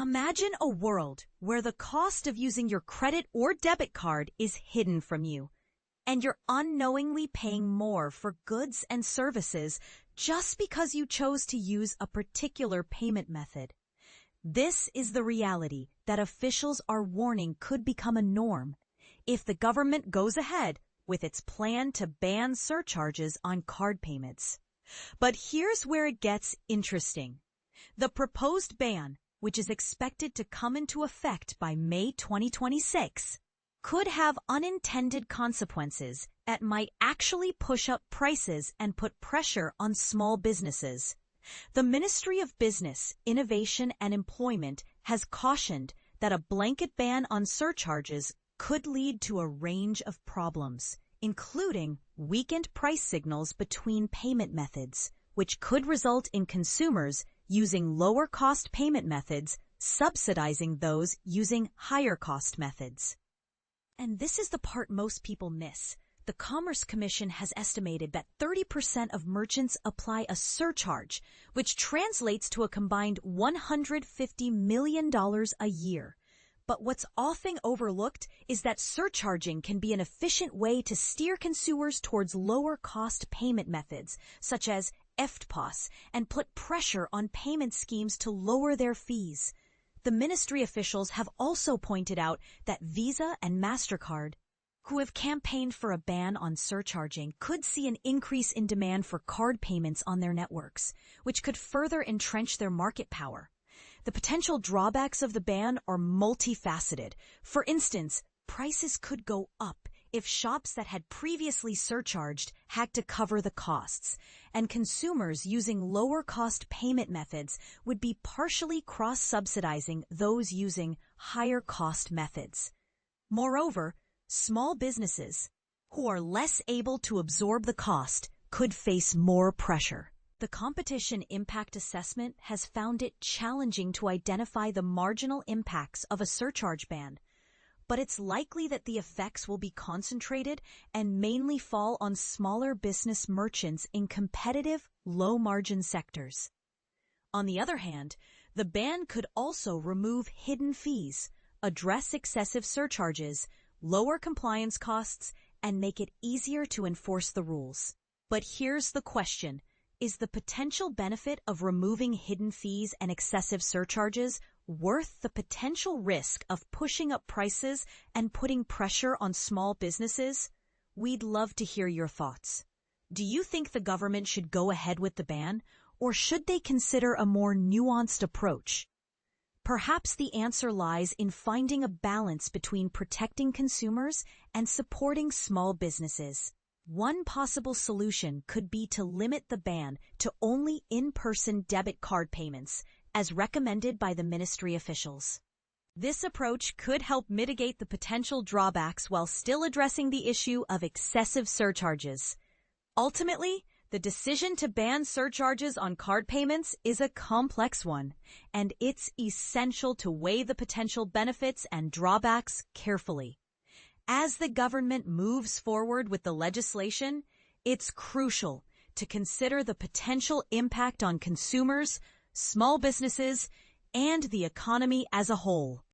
Imagine a world where the cost of using your credit or debit card is hidden from you, and you're unknowingly paying more for goods and services just because you chose to use a particular payment method. This is the reality that officials are warning could become a norm if the government goes ahead with its plan to ban surcharges on card payments. But here's where it gets interesting. The proposed ban, which is expected to come into effect by May 2026, could have unintended consequences that might actually push up prices and put pressure on small businesses. The Ministry of Business, Innovation and Employment has cautioned that a blanket ban on surcharges could lead to a range of problems, including weakened price signals between payment methods, which could result in consumers using lower-cost payment methods subsidizing those using higher-cost methods. And this is the part most people miss. The Commerce Commission has estimated that 30% of merchants apply a surcharge, which translates to a combined $150 million a year. But what's often overlooked is that surcharging can be an efficient way to steer consumers towards lower-cost payment methods, such as EFTPOS, and put pressure on payment schemes to lower their fees. The ministry officials have also pointed out that Visa and MasterCard, who have campaigned for a ban on surcharging, could see an increase in demand for card payments on their networks, which could further entrench their market power. The potential drawbacks of the ban are multifaceted. For instance, prices could go up if shops that had previously surcharged had to cover the costs, and consumers using lower-cost payment methods would be partially cross-subsidizing those using higher-cost methods. Moreover, small businesses, who are less able to absorb the cost, could face more pressure. The Competition Impact Assessment has found it challenging to identify the marginal impacts of a surcharge ban, but it's likely that the effects will be concentrated and mainly fall on smaller business merchants in competitive, low-margin sectors. On the other hand, the ban could also remove hidden fees, address excessive surcharges, lower compliance costs, and make it easier to enforce the rules. But here's the question. Is the potential benefit of removing hidden fees and excessive surcharges worth the potential risk of pushing up prices and putting pressure on small businesses? We'd love to hear your thoughts. Do you think the government should go ahead with the ban, or should they consider a more nuanced approach? Perhaps the answer lies in finding a balance between protecting consumers and supporting small businesses. One possible solution could be to limit the ban to only in-person debit card payments, as recommended by the ministry officials. This approach could help mitigate the potential drawbacks while still addressing the issue of excessive surcharges. Ultimately, the decision to ban surcharges on card payments is a complex one, and it's essential to weigh the potential benefits and drawbacks carefully. As the government moves forward with the legislation, it's crucial to consider the potential impact on consumers, small businesses, and the economy as a whole.